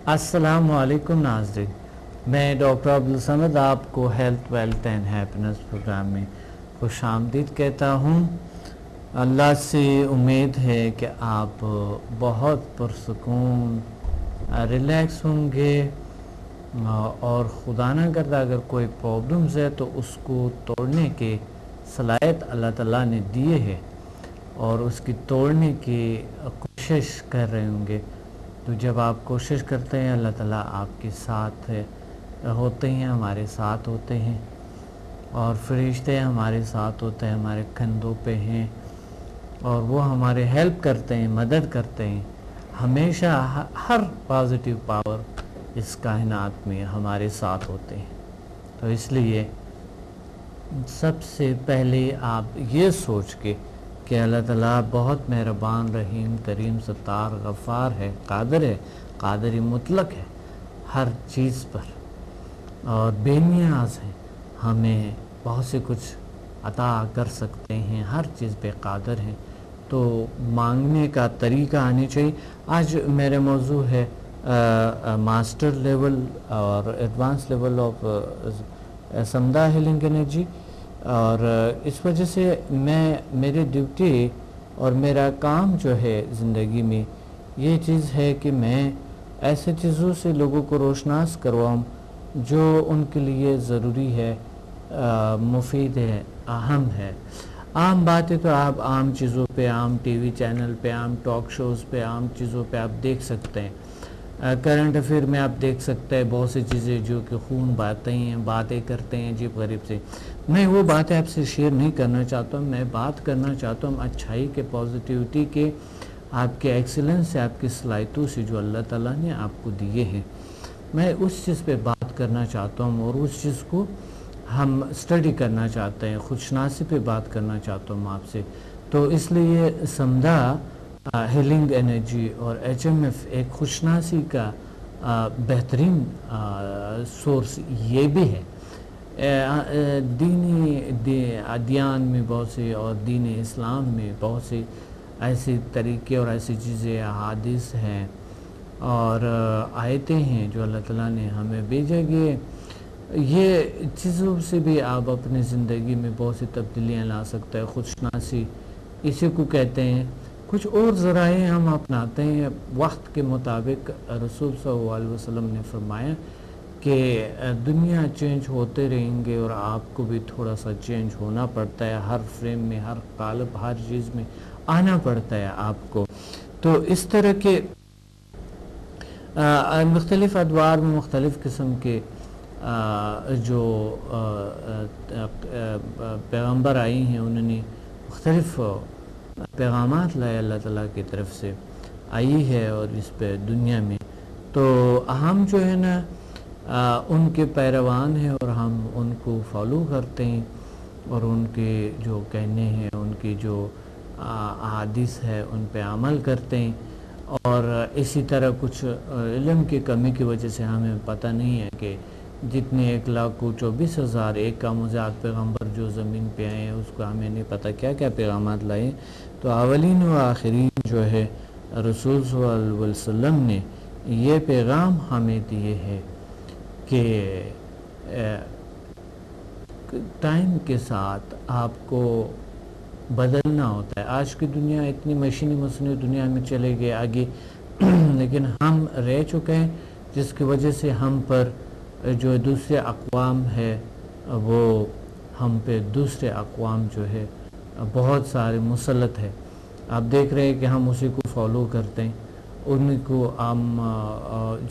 السلام علیکم ناظرین، میں ڈاکٹر عبدالصمد آپ کو health wealth and happiness programme میں خوش آمدید کہتا ہوں۔ اللہ سے امید ہے کہ آپ بہت پرسکون ریلیکس ہوں گے، اور خدا نہ کرتا اگر کوئی پرابلمز ہے تو اس کو توڑنے کے صلاحیت اللہ تعالیٰ نے دیے ہے اور اس کی توڑنے کی کوشش کر رہے ہوں گے۔ تو جب آپ کوشش کرتے ہیں اللہ تعالیٰ آپ کے ساتھ ہوتے ہیں، ہمارے ساتھ ہوتے ہیں، اور فرشتے ہمارے ساتھ ہوتے ہیں، ہمارے کندھوں پہ ہیں، اور وہ ہمارے ہیلپ کرتے ہیں، مدد کرتے ہیں۔ ہمیشہ ہر پازیٹیو پاور اس کائنات میں ہمارے ساتھ ہوتے ہیں۔ تو اس لیے سب سے پہلے آپ یہ سوچ کے کہ اللہ تعالیٰ بہت مہربان، رحیم، کریم، ستار، غفار ہے، قادر مطلق ہے ہر چیز پر، اور بے نیاز ہے، ہمیں بہت سے کچھ عطا کر سکتے ہیں، ہر چیز پہ قادر ہیں۔ تو مانگنے کا طریقہ آنی چاہیے۔ آج میرے موضوع ہے ماسٹر لیول اور advance level of Samadha healing energy, اور اس وجہ سے میری ڈیوٹی اور میرا کام جو ہے زندگی میں یہ چیز ہے کہ میں ایسے چیزوں سے لوگوں کو روشناس کرواؤں جو ان کے لیے ضروری ہے، مفید ہے، اہم ہے۔ عام باتیں تو آپ عام چیزوں پہ، عام ٹی وی چینل پہ، عام ٹاک شوز پہ، عام چیزوں پہ آپ دیکھ سکتے ہیں۔ کرنٹ افیئر میں آپ دیکھ سکتے ہیں بہت سی چیزیں جو کہ خون باتیں کرتے ہیں عجیب غریب سے۔ میں وہ باتیں آپ سے شیئر نہیں کرنا چاہتا ہوں، میں بات کرنا چاہتا ہوں اچھائی کے، پازیٹیوٹی کے، آپ کے ایکسلنس سے، آپ کی صلاحیتوں سے جو اللہ تعالیٰ نے آپ کو دیے ہیں۔ میں اس چیز پہ بات کرنا چاہتا ہوں، اور اس چیز کو ہم اسٹڈی کرنا چاہتے ہیں، خودشناسی پہ بات کرنا چاہتا ہوں آپ سے۔ تو اس لیے سمدھا ہیلنگ انرجی اور ایچ ایم ایف ایک خودشناسی کا بہترین سورس یہ بھی ہے۔ ادیان میں بہت سے، اور دین اسلام میں بہت سے ایسے طریقے اور ایسی چیزیں، احادیث ہیں اور آیتیں ہیں جو اللہ تعالیٰ نے ہمیں بھیجا کہ یہ چیزوں سے بھی آپ اپنی زندگی میں بہت سی تبدیلیاں لا سکتے ہیں۔ خودشناسی اسی کو کہتے ہیں۔ کچھ اور ذرائع ہم اپناتے ہیں وقت کے مطابق۔ رسول صلی اللہ علیہ وسلم نے فرمایا کہ دنیا چینج ہوتے رہیں گے، اور آپ کو بھی تھوڑا سا چینج ہونا پڑتا ہے، ہر فریم میں، ہر قالب، ہر چیز میں آنا پڑتا ہے آپ کو۔ تو اس طرح کے مختلف ادوار میں مختلف قسم کے جو پیغمبر آئی ہیں، انہوں نے مختلف پیغامات لائے، اللہ تعالیٰ کی طرف سے آئی ہے اور اس پہ دنیا میں۔ تو ہم جو ہے نا ان کے پیروان ہیں، اور ہم ان کو فالو کرتے ہیں، اور ان کے جو کہنے ہیں، ان کی جو احادیث ہے ان پہ عمل کرتے ہیں۔ اور اسی طرح کچھ علم کی کمی کی وجہ سے ہمیں پتہ نہیں ہے کہ جتنے 1,24,000 ایک کا مزاد پیغمبر جو زمین پہ آئے ہیں، اس کو ہمیں نہیں پتہ کیا کیا پیغامات لائے۔ تو اولین و آخرین جو ہے رسول صلی اللہ علیہ وسلم نے یہ پیغام ہمیں دیے ہے کہ ٹائم کے ساتھ آپ کو بدلنا ہوتا ہے۔ آج کی دنیا اتنی مصنوعی دنیا میں چلے گئے آگے، لیکن ہم رہ چکے ہیں، جس کی وجہ سے ہم پر جو دوسرے اقوام ہے، وہ ہم پہ دوسرے اقوام جو ہے بہت سارے مسلط ہے۔ آپ دیکھ رہے ہیں کہ ہم اسی کو فالو کرتے ہیں، ان کو ہم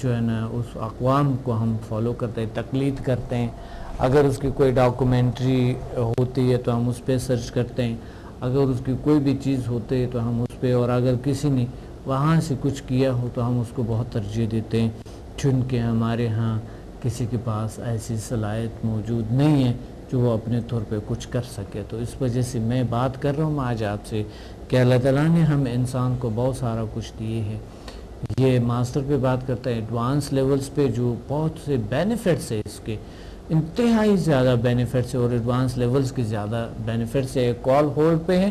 جو ہے نا اس اقوام کو ہم فالو کرتے ہیں، تقلید کرتے ہیں۔ اگر اس کی کوئی ڈاکومنٹری ہوتی ہے تو ہم اس پہ سرچ کرتے ہیں، اگر اس کی کوئی بھی چیز ہوتی ہے تو ہم اس پہ، اور اگر کسی نے وہاں سے کچھ کیا ہو تو ہم اس کو بہت ترجیح دیتے ہیں، چونکہ ہمارے ہاں کسی کے پاس ایسی صلاحیت موجود نہیں ہے جو وہ اپنے طور پہ کچھ کر سکے۔ تو اس وجہ سے میں بات کر رہا ہوں آج آپ سے کہ اللہ تعالیٰ نے ہم انسان کو بہت سارا کچھ دیے ہے۔ یہ ماسٹر پہ بات کرتا ہے، ایڈوانس لیولز پہ جو بہت سے بینیفٹس ہے، اس کے انتہائی زیادہ بینیفٹس ہے، اور ایڈوانس لیولز کی زیادہ بینیفٹس ہے۔ کال ہولڈ پہ ہے،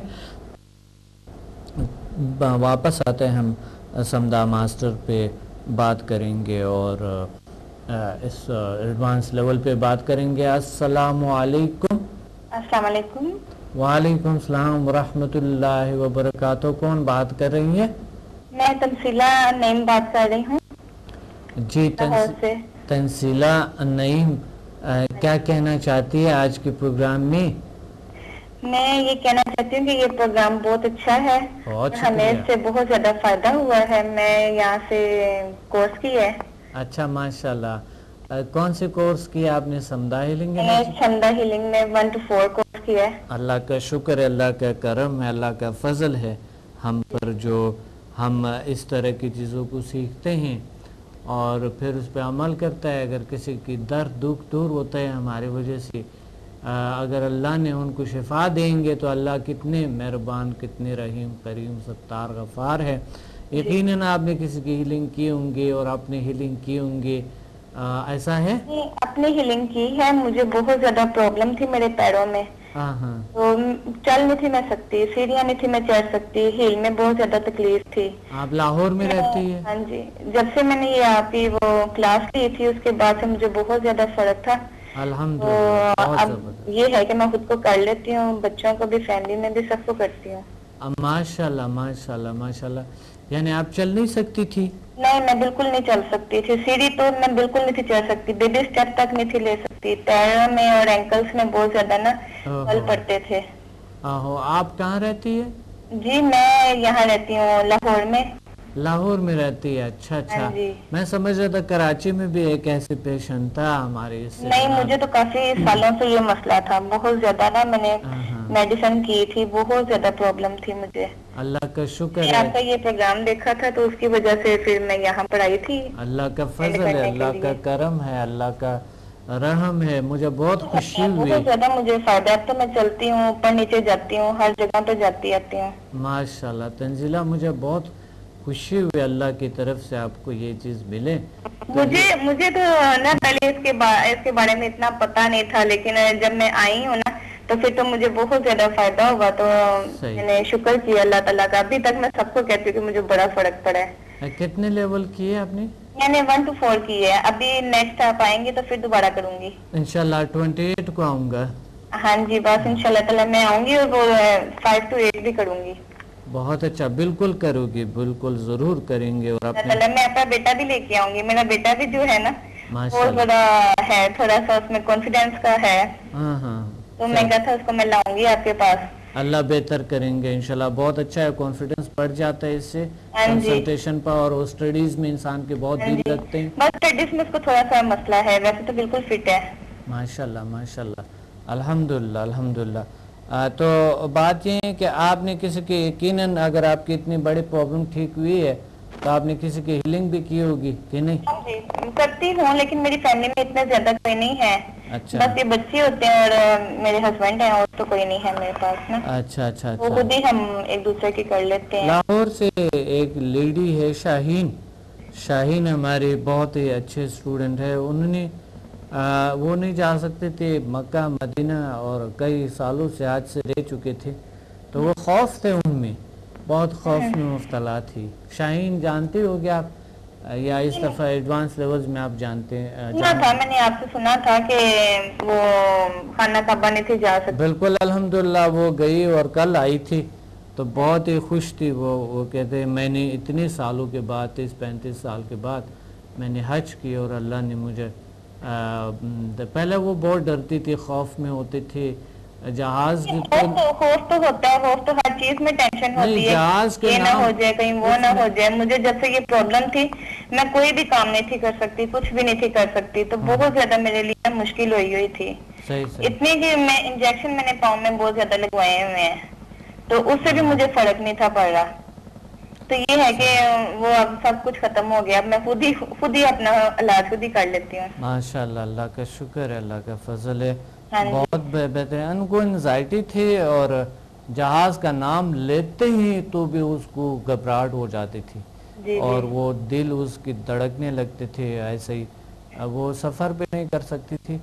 واپس آتے ہیں ہم سمدھا ماسٹر پہ بات کریں گے اور اس ایڈوانس لیول پہ بات کریں گے. السلام علیکم. السلام علیکم. وعلیکم السلام ورحمۃ اللہ وبرکاتہ. کون بات کر رہی ہیں؟ میں تنزیلہ نعیم بات کر رہی ہوں جی لاہور سے. تنزیلہ نعیم کیا کہنا چاہتی ہے آج کے پروگرام میں؟ میں یہ کہنا چاہتی ہوں کہ یہ پروگرام بہت اچھا ہے. بہت ہمیں شکریہ. اس سے بہت زیادہ فائدہ ہوا ہے. میں یہاں سے کورس کی ہے. اچھا ماشاء اللہ. کون سے کورس کیا آپ نے؟ سمدہ ہیلنگ؟ میں نے سمدہ ہیلنگ میں 1 to 4 کورس کیا ہے. اللہ کا شکر ہے، اللہ کا کرم ہے، اللہ کا فضل ہے ہم پر جو ہم اس طرح کی چیزوں کو سیکھتے ہیں اور پھر اس پہ عمل کرتا ہے. اگر کسی کی درد دکھ دور ہوتا ہے ہماری وجہ سے، اگر اللہ نے ان کو شفا دیں گے تو اللہ کتنے مہربان، کتنے رحیم، کریم، ستار، غفار ہے. یقیناً آپ نے کسی کی ہیلنگ کی ہوں گے اور آپ نے ہیلنگ کی ہوں گے، ایسا ہے؟ اپنی ہیلنگ کی ہے. مجھے بہت زیادہ پرابلم تھی میرے پیروں میں. ہاں ہاں. تو چل نہیں تھی میں سکتی، سیڑھیاں نہیں تھی میں چڑھ سکتی، ہیل میں بہت زیادہ تکلیف تھی. آپ لاہور میں رہتی ہے؟ ہاں جی. جب سے میں نے یہ آپ کی وہ کلاس لی تھی اس کے بعد سے مجھے بہت زیادہ فرق تھا. الحمدللہ. تو بہت اب زبردست. یہ ہے کہ میں خود کو کر لیتی ہوں، بچوں کو بھی، فیملی میں بھی، سب کو کرتی ہوں. ماشاءاللہ ماشاءاللہ ماشاءاللہ. یعنی آپ چل نہیں سکتی تھی؟ نہیں، میں بالکل نہیں چل سکتی تھی. سیڑھی تو میں بالکل نہیں تھی چڑھ سکتی. بیبی اسٹیپ تک نہیں تھی لے سکتی. پیروں میں اور اینکلز میں بہت زیادہ نا بل پڑتے تھے. آپ کہاں رہتی ہے؟ جی میں یہاں رہتی ہوں لاہور میں. لاہور میں رہتی ہے. اچھا اچھا. جی. میں سمجھ رہا تھا کراچی میں بھی ایک ایسے پیشنٹ تھا ہمارے اس سے. نہیں، مجھے تو کافی سالوں سے یہ مسئلہ تھا. بہت زیادہ نا میں نے میڈیسن کی تھی، بہت زیادہ پرابلم تھی مجھے. اللہ کا شکر میں ہے. آپ کا یہ پروگرام دیکھا تھا تو اس کی وجہ سے پھر میں یہاں پر آئی تھی. اللہ کا فضل ہے، اللہ کا کرم ہے، اللہ کا رحم ہے. مجھے بہت خوشی ہوئی. بہت زیادہ مجھے فائدہ. اب تو میں چلتی ہوں، اوپر نیچے جاتی ہوں، ہر جگہ پہ جاتی آتی ہوں. ماشاءاللہ. تنزیلہ مجھے بہت خوشی ہوئی اللہ کی طرف سے آپ کو یہ چیز ملے. مجھے تو نا پہلے اس کے بارے میں اتنا پتا نہیں تھا، لیکن جب میں آئی ہوں نا تو پھر تو مجھے بہت زیادہ فائدہ ہوگا. تو میں نے شکر کیا اللہ تعالیٰ کا. ابھی تک میں سب کو کہتی ہوں کہ مجھے بڑا فرق پڑا ہے. کتنے لیول کیے آپ نے؟ میں نے 1 to 4 کی ہے. ابھی نیکسٹ آپ آئیں گے تو پھر دوبارہ کروں گی. انشاءاللہ 28 کو آؤں گا. ہاں جی، بس انشاءاللہ تعالیٰ میں آؤں گی اور وہ 5 to 8 بھی کروں گی. بہت اچھا. بالکل کرو گی، بالکل ضرور کریں گے. اور میں اپنا بیٹا بھی لے کے آؤں گی. میرا بیٹا بھی جو ہے نا بہت بڑا ہے، تھوڑا سا اس میں کانفیڈینس کا ہے. ہاں ہاں. تو میں کہا تھا اس کو میں لاؤں گی آپ کے پاس. اللہ بہتر کریں گے انشاءاللہ. بہت اچھا ہے، کانفیڈنس بڑھ جاتا ہے اس سے کنسلٹیشن پر. اور اسٹڈیز میں انسان کے بہت دل لگتے ہیں. بس اسٹڈیز میں اس کو تھوڑا سا مسئلہ ہے، ویسے تو بالکل فٹ ہے. ماشاءاللہ ماشاءاللہ. الحمدللہ الحمدللہ. تو بات یہ ہے کہ آپ نے کسی کی یقیناً اگر آپ کی اتنی بڑی پرابلم ٹھیک ہوئی ہے تو آپ نے کسی کی ہیلنگ بھی کی ہوگی کہ نہیں؟ جی کرتی ہوں، لیکن میری فیملی میں اتنا زیادہ کوئی نہیں ہے. اچھا. بس یہ بچے ہوتے ہیں اور میرے ہسبینڈ ہیں، اور تو کوئی نہیں ہے میرے پاس نا. اچھا اچھا. وہ خود ہی ہم ایک دوسرے کی کر لیتے ہیں. لاہور سے ایک لیڈی ہے شاہین ہمارے بہت ہی اچھے اسٹوڈنٹ ہے. انہوں نے وہ نہیں جا سکتے تھے مکہ مدینہ اور کئی سالوں سے آج سے رہ چکے تھے، تو وہ خوف تھے ان میں، بہت خوف میں مبتلا تھی. شاہین جانتے ہو گے آپ یا اس دفعہ ایڈوانس لیولز میں آپ جانتے ہیں؟ میں نے آپ سے سنا تھا کہ وہ خانہ کعبہ نہیں تھی جا سکتی. بالکل الحمدللہ وہ گئی اور کل آئی تھی تو بہت ہی خوش تھی. وہ کہتے ہیں میں نے اتنے سالوں کے بعد 30-35 سال کے بعد میں نے حج کی اور اللہ نے مجھے پہلے وہ بہت ڈرتی تھی، خوف میں ہوتے تھے. جہاز کی خوف تو ہوتا ہے، خوف تو ہر چیز میں ٹینشن ہوتی ہے، یہ نہ ہو جائے، کہیں وہ نہ ہو جائے. مجھے جب سے یہ پرابلم تھی میں کوئی بھی کام نہیں تھی کر سکتی، کچھ بھی نہیں تھی کر سکتی. تو بہت زیادہ میرے لیے مشکل ہوئی تھی. اتنی کہ میں انجیکشن میں نے پاؤں میں بہت زیادہ لگوائے ہوئے ہیں، تو اس سے بھی مجھے فرق نہیں تھا پڑ رہا. تو یہ ہے کہ وہ اب سب کچھ ختم ہو گیا. اب میں خود ہی اپنا علاج خود ہی کر لیتی ہوں. ماشاءاللہ. اللہ کا شکر ہے، اللہ کا فضل ہے. بہت بہتر. ان کو انزائٹی تھی اور جہاز کا نام لیتے ہی تو بھی اس کو گھبراہٹ ہو جاتی تھی اور وہ دل اس کی دھڑکنے لگتے تھے. ایسے ہی وہ سفر پہ نہیں کر سکتی تھی،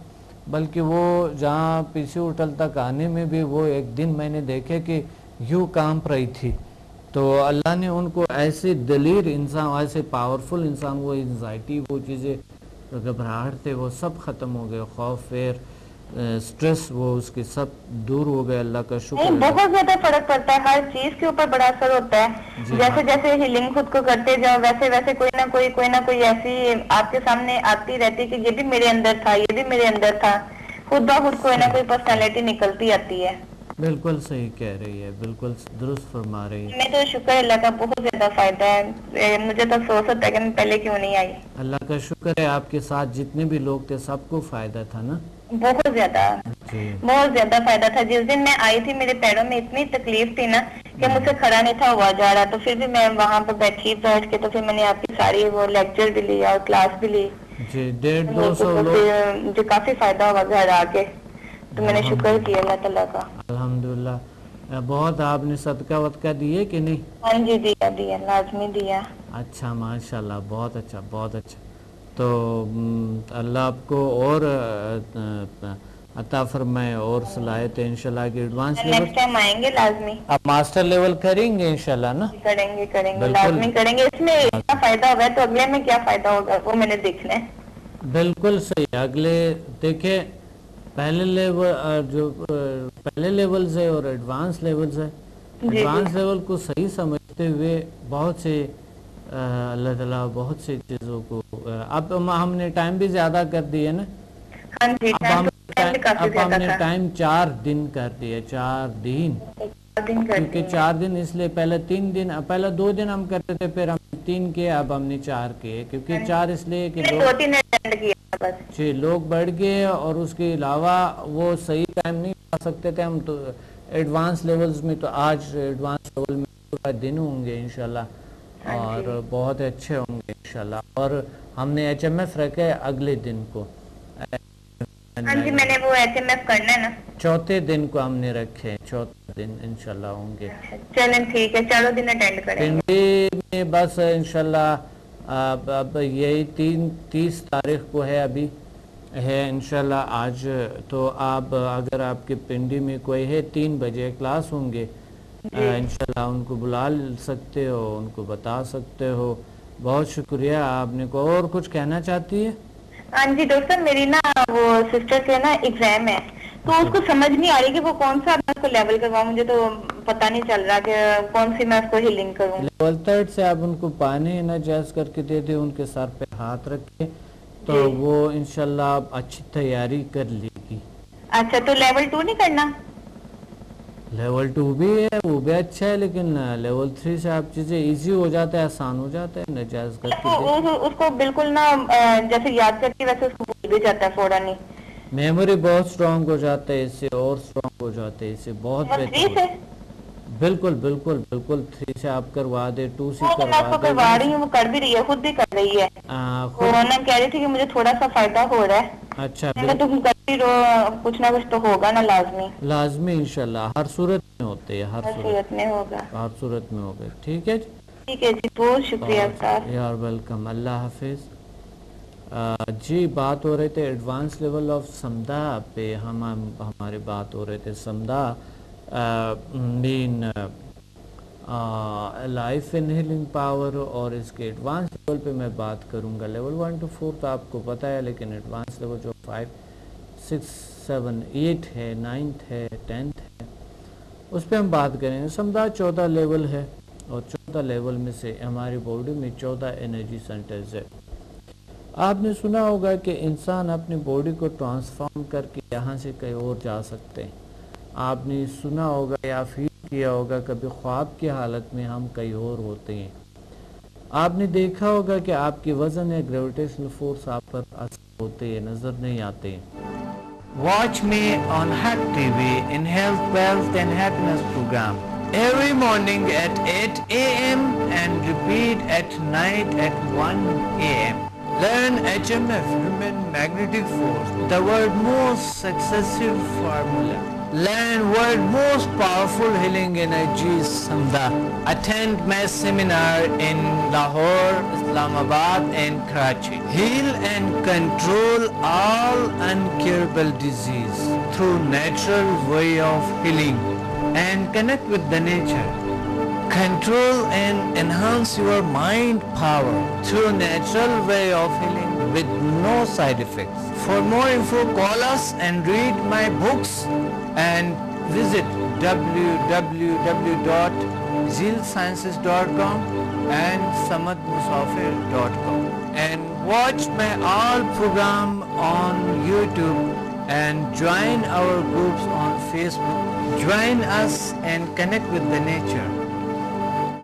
بلکہ وہ جہاں پی سی ہوٹل تک آنے میں بھی وہ ایک دن میں نے دیکھے کہ یوں کانپ رہی تھی. تو اللہ نے ان کو ایسے دلیر انسان، ایسے پاورفل انسان، وہ انزائٹی، وہ چیزیں، گھبراہٹ تھے، وہ سب ختم ہو گئے، خوف، فیر، سٹریس، وہ اس کے سب دور ہو گئے. اللہ کا شکر ہے. بہت زیادہ فرق پڑتا ہے، ہر چیز کے اوپر بڑا اثر ہوتا ہے. جیسے جیسے ہیلنگ خود کو کرتے جاؤ ویسے ویسے کوئی نہ کوئی ایسی آپ کے سامنے آتی رہتی کہ یہ بھی میرے اندر تھا، یہ بھی میرے اندر تھا. خود بخود کوئی نہ کوئی پرسنالٹی نکلتی آتی ہے. بالکل صحیح کہہ رہی ہے، بالکل درست فرما رہی ہے. میں تو شکر اللہ کا بہت زیادہ فائدہ ہے. مجھے تو افسوس ہوتا ہے کہ میں پہلے کیوں نہیں آئی. اللہ کا شکر ہے آپ کے ساتھ جتنے بھی لوگ تھے سب کو فائدہ تھا نا. بہت زیادہ فائدہ تھا. جس دن میں آئی تھی میرے پیروں میں اتنی تکلیف تھی نا کہ مجھ سے کھڑا نہیں تھا ہوا جا رہا. تو پھر بھی میں وہاں پہ بیٹھ کے تو پھر میں نے آپ کی ساری وہ لیکچر بھی لی اور کلاس بھی لی. جی 150-200 لوگ، جو کافی فائدہ ہوا گھر آ کے. تو میں نے شکر کیا اللہ تعالیٰ کا. الحمدللہ. بہت آپ نے صدقہ ودقہ دیے کہ نہیں؟ ہاں جی دیا لازمی دیا. اچھا ماشاءاللہ، بہت اچھا بہت اچھا. تو اللہ آپ کو اور عطا فرمائے اور صلاحیت انشاءاللہ کہ ایڈوانس لیول نیکسٹ ٹائم آئیں گے لازمی. آپ ماسٹر لیول کریں گے انشاءاللہ نا؟ کریں گے لازمی کریں گے. اس میں اتنا فائدہ ہوگا تو اگلے میں کیا فائدہ ہوگا وہ میں نے دیکھنا ہے. بالکل صحیح. اگلے دیکھیں پہلے لیولز ہے اور ایڈوانس لیولز ہے. ایڈوانس لیول کو صحیح سمجھتے ہوئے بہت سے اللہ تعالیٰ بہت سی چیزوں کو اب ہم نے ٹائم بھی زیادہ کر دیا نا. اب ہم نے ٹائم 4 دن کر دیا. 4 دن کیونکہ 4 دن اس لیے پہلے 2 دن ہم کرتے تھے، پھر ہم 3 کیے، اب ہم نے 4 کیے. کیونکہ 4 اس لیے کہ لوگ بڑھ گئے اور اس کے علاوہ وہ صحیح ٹائم نہیں پا سکتے تھے ہم. تو ایڈوانس لیولز میں تو آج ایڈوانس لیول میں پورا دن ہوں گے انشاءاللہ اور بہت اچھے ہوں گے انشاءاللہ. اور ہم نے HMF رکھے اگلے دن کو. ہاں جی میں نے وہ HMF کرنا ہے نا. چوتھے دن کو ہم نے رکھے، چوتھے دن انشاءاللہ ہوں گے. چلیں ٹھیک ہے، چاروں دن اٹینڈ کریں گے. میں بس انشاءاللہ اب یہی 30 تاریخ کو ہے، ابھی ہے انشاءاللہ آج. تو آپ اگر آپ کے پنڈی میں کوئی ہے 3 بجے کلاس ہوں گے انشاءاللہ، ان کو بلا سکتے ہو، ان کو بتا سکتے ہو. بہت شکریہ. آپ نے کو اور کچھ کہنا چاہتی ہے؟ ہاں جی ڈاکٹر میری نا وہ سسٹر کے نا ایگزام ہے تو اس کو سمجھ نہیں آ رہی کہ وہ کون سا میں اس کو لیول کرواؤں. مجھے تو پتہ نہیں چل رہا کہ کون سی میں اس کو ہیلنگ کروں. لیول 3 سے آپ ان کو پانی انرجائز کر کے دے دیں، ان کے سر پہ ہاتھ رکھے تو وہ انشاءاللہ آپ اچھی تیاری کر لے گی. اچھا تو لیول 2 نہیں کرنا؟ لیول 2 بھی ہے، وہ بھی اچھا ہے، لیکن لیول 3 سے آپ چیزیں ایزی ہو جاتا ہے، آسان ہو جاتا ہے. نجائز کر کے اس کو بالکل نا جیسے یاد کرتی ویسے اس کو بھول بھی جاتا ہے فوراً ہی. میموری بہت سٹرونگ ہو جاتا ہے، اس سے اور سٹرونگ ہو جاتا ہے، اس سے بہت بہتر. بالکل 3 سے آپ کروا دے، 2 سے کروا رہی ہوں. وہ کر بھی رہی ہے، خود بھی کر رہی ہے. وہ کہہ رہی تھی کہ مجھے تھوڑا سا فائدہ ہو رہا ہے. اچھا تم کرتی رہو، کچھ نہ کچھ تو ہوگا نا لازمی انشاءاللہ. ہر صورت میں ہوتے ہیں، ہر صورت میں ہوگا، ہر صورت میں ہوگا. ٹھیک ہے ٹھیک ہے جی، بہت شکریہ یار. ویلکم. اللہ حافظ. جی بات ہو رہے تھے ایڈوانس لیول آف سمدھا پہ. ہمارے بات ہو رہے تھے سمدھا مین لائف ان ہیلنگ پاور، اور اس کے ایڈوانس لیول پہ میں بات کروں گا. لیول 1 to 4 تو آپ کو پتہ ہے، لیکن ایڈوانس لیول جو 5 6 7 8 ہے، 9th ہے، 10th ہے، اس پہ ہم بات کریں گے. سمدھا 14 لیول ہے اور 14 لیول میں سے ہماری باڈی میں 14 انرجی سینٹرز ہے. آپ نے سنا ہوگا کہ انسان اپنی باڈی کو ٹرانسفارم کر کے یہاں سے کہیں اور جا سکتے ہیں. آپ نے سنا ہوگا یا فیل کیا ہوگا کبھی خواب کی حالت میں ہم کہیں اور ہوتے ہیں. آپ نے دیکھا ہوگا کہ آپ کی وزن یا گریویٹیشنل فورس آپ پر اثر ہوتے ہیں، نظر نہیں آتے ہیں. واچ می آن ہیک TV in health wealth and happiness programme every morning at 8 AM and repeat at night at 1 AM. Learn HMF, Human Magnetic Force, the world's most successful formula. Learn world's most powerful healing energies, Samdha. Attend my seminar in Lahore, Islamabad and Karachi. Heal and control all incurable disease through natural way of healing and connect with the nature. control and enhance your mind power through natural way of healing with no side effects. For more info, call us and read my books and visit www.zealsciences.com and samadmusafir.com and watch my all program on YouTube and join our groups on Facebook. Join us and connect with the nature.